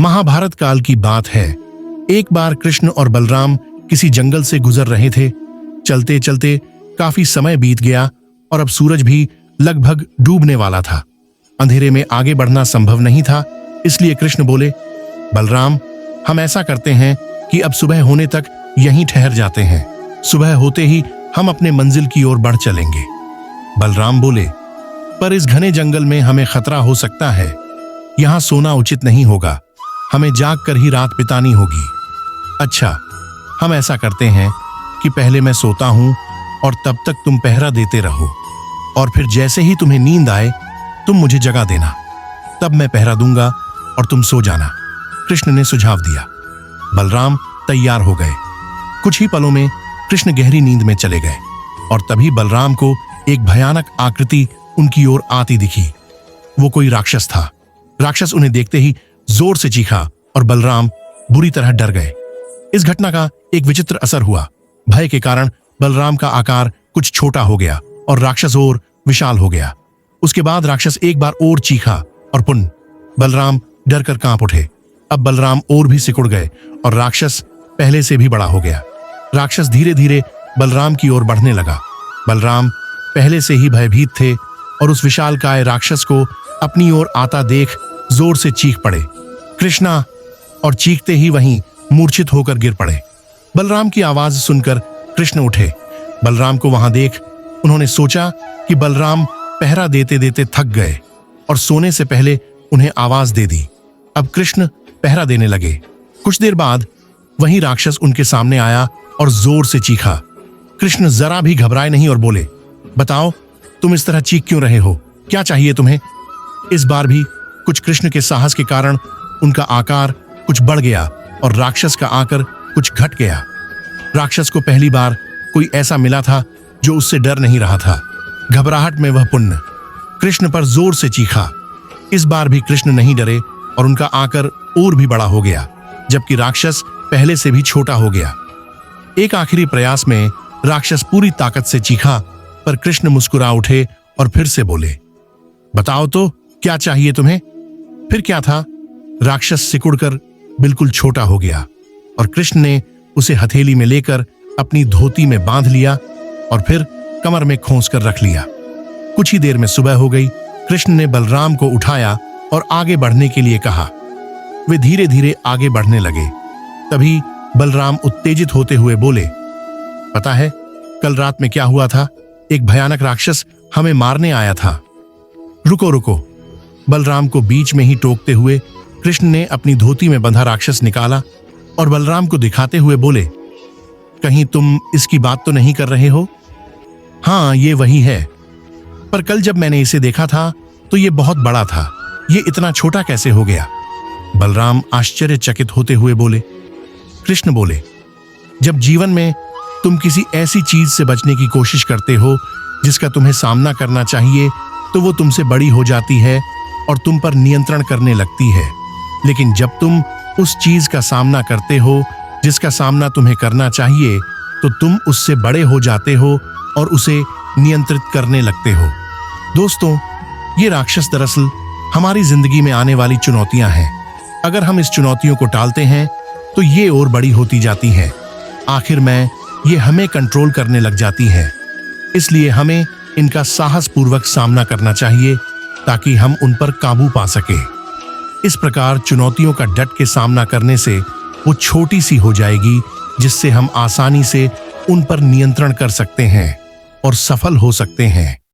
महाभारत काल की बात है। एक बार कृष्ण और बलराम किसी जंगल से गुजर रहे थे। चलते चलते काफी समय बीत गया और अब सूरज भी लगभग डूबने वाला था। अंधेरे में आगे बढ़ना संभव नहीं था, इसलिए कृष्ण बोले, बलराम, हम ऐसा करते हैं कि अब सुबह होने तक यहीं ठहर जाते हैं। सुबह होते ही हम अपने मंजिल की ओर बढ़ चलेंगे। बलराम बोले, पर इस घने जंगल में हमें खतरा हो सकता है। यहाँ सोना उचित नहीं होगा, हमें जाग कर ही रात बितानी होगी। अच्छा, हम ऐसा करते हैं कि पहले मैं सोता हूं और तब तक तुम पहरा देते रहो, और फिर जैसे ही तुम्हें नींद आए तुम मुझे जगा देना, तब मैं पहरा दूंगा और तुम सो जाना। कृष्ण ने सुझाव दिया। बलराम तैयार हो गए। कुछ ही पलों में कृष्ण गहरी नींद में चले गए और तभी बलराम को एक भयानक आकृति उनकी ओर आती दिखी। वो कोई राक्षस था। राक्षस उन्हें देखते ही जोर से चीखा और बलराम बुरी तरह डर गए। इस घटना का एक विचित्र असर हुआ। भय के कारण बलराम का आकार कुछ छोटा हो गया और राक्षस और विशाल हो गया। उसके बाद राक्षस एक बार और चीखा और पुनः बलराम डरकर कांप उठे। अब बलराम और भी सिकुड़ गए और राक्षस पहले से भी बड़ा हो गया। राक्षस धीरे धीरे बलराम की ओर बढ़ने लगा। बलराम पहले से ही भयभीत थे और उस विशालकाय राक्षस को अपनी ओर आता देख जोर से चीख पड़े, कृष्णा, और चीखते ही वहीं मूर्छित होकर गिर पड़े। बलराम की आवाज सुनकर कृष्ण उठे। बलराम को वहां देख उन्होंने सोचा कि बलराम पहरा देते देते थक गए और सोने से पहले उन्हें आवाज दे दी। अब कृष्ण पहरा देने लगे। कुछ देर बाद वही राक्षस उनके सामने आया और जोर से चीखा। कृष्ण जरा भी घबराए नहीं और बोले, बताओ, तुम इस तरह चीख क्यों रहे हो? क्या चाहिए तुम्हें? इस बार भी कुछ कृष्ण के साहस के कारण उनका आकार कुछ बढ़ गया और राक्षस का आकर कुछ घट गया। राक्षस को पहली बार कोई ऐसा मिला था जो उससे डर नहीं रहा था। घबराहट में वह पुनः कृष्ण पर जोर से चीखा। इस बार भी कृष्ण नहीं डरे और उनका आकर और भी बड़ा हो गया, जबकि राक्षस पहले से भी छोटा हो गया। एक आखिरी प्रयास में राक्षस पूरी ताकत से चीखा, पर कृष्ण मुस्कुरा उठे और फिर से बोले, बताओ तो, क्या चाहिए तुम्हें? फिर क्या था? राक्षस सिकुड़कर बिल्कुल छोटा हो गया और कृष्ण ने उसे हथेली में लेकर अपनी धोती में बांध लिया और फिर कमर में खोंस कर रख लिया। कुछ ही देर में सुबह हो गई। कृष्ण ने बलराम को उठाया और आगे बढ़ने के लिए कहा। वे धीरे धीरे आगे बढ़ने लगे। तभी बलराम उत्तेजित होते हुए बोले, पता है कल रात में क्या हुआ था? एक भयानक राक्षस हमें मारने आया था। रुको रुको। बलराम को बीच में ही टोकते हुए कृष्ण ने अपनी धोती में बंधा राक्षस निकाला और बलराम को दिखाते हुए बोले, कहीं तुम इसकी बात तो नहीं कर रहे हो? हाँ, ये वही है, पर कल जब मैंने इसे देखा था तो ये बहुत बड़ा था। ये इतना छोटा कैसे हो गया? बलराम आश्चर्यचकित होते हुए बोले। कृष्ण बोले, जब जीवन में तुम किसी ऐसी चीज से बचने की कोशिश करते हो जिसका तुम्हें सामना करना चाहिए, तो वो तुमसे बड़ी हो जाती है और तुम पर नियंत्रण करने लगती है। लेकिन जब तुम उस चीज का सामना करते हो जिसका सामना तुम्हें करना चाहिए, तो तुम उससे बड़े हो जाते हो और उसे नियंत्रित करने लगते हो। दोस्तों, ये राक्षस दरअसल हमारी जिंदगी में आने वाली चुनौतियां हैं। अगर हम इस चुनौतियों को टालते हैं तो ये और बड़ी होती जाती हैं। आखिर में ये हमें कंट्रोल करने लग जाती है। इसलिए हमें इनका साहसपूर्वक सामना करना चाहिए ताकि हम उन पर काबू पा सके। इस प्रकार चुनौतियों का डट के सामना करने से वो छोटी सी हो जाएगी, जिससे हम आसानी से उन पर नियंत्रण कर सकते हैं और सफल हो सकते हैं।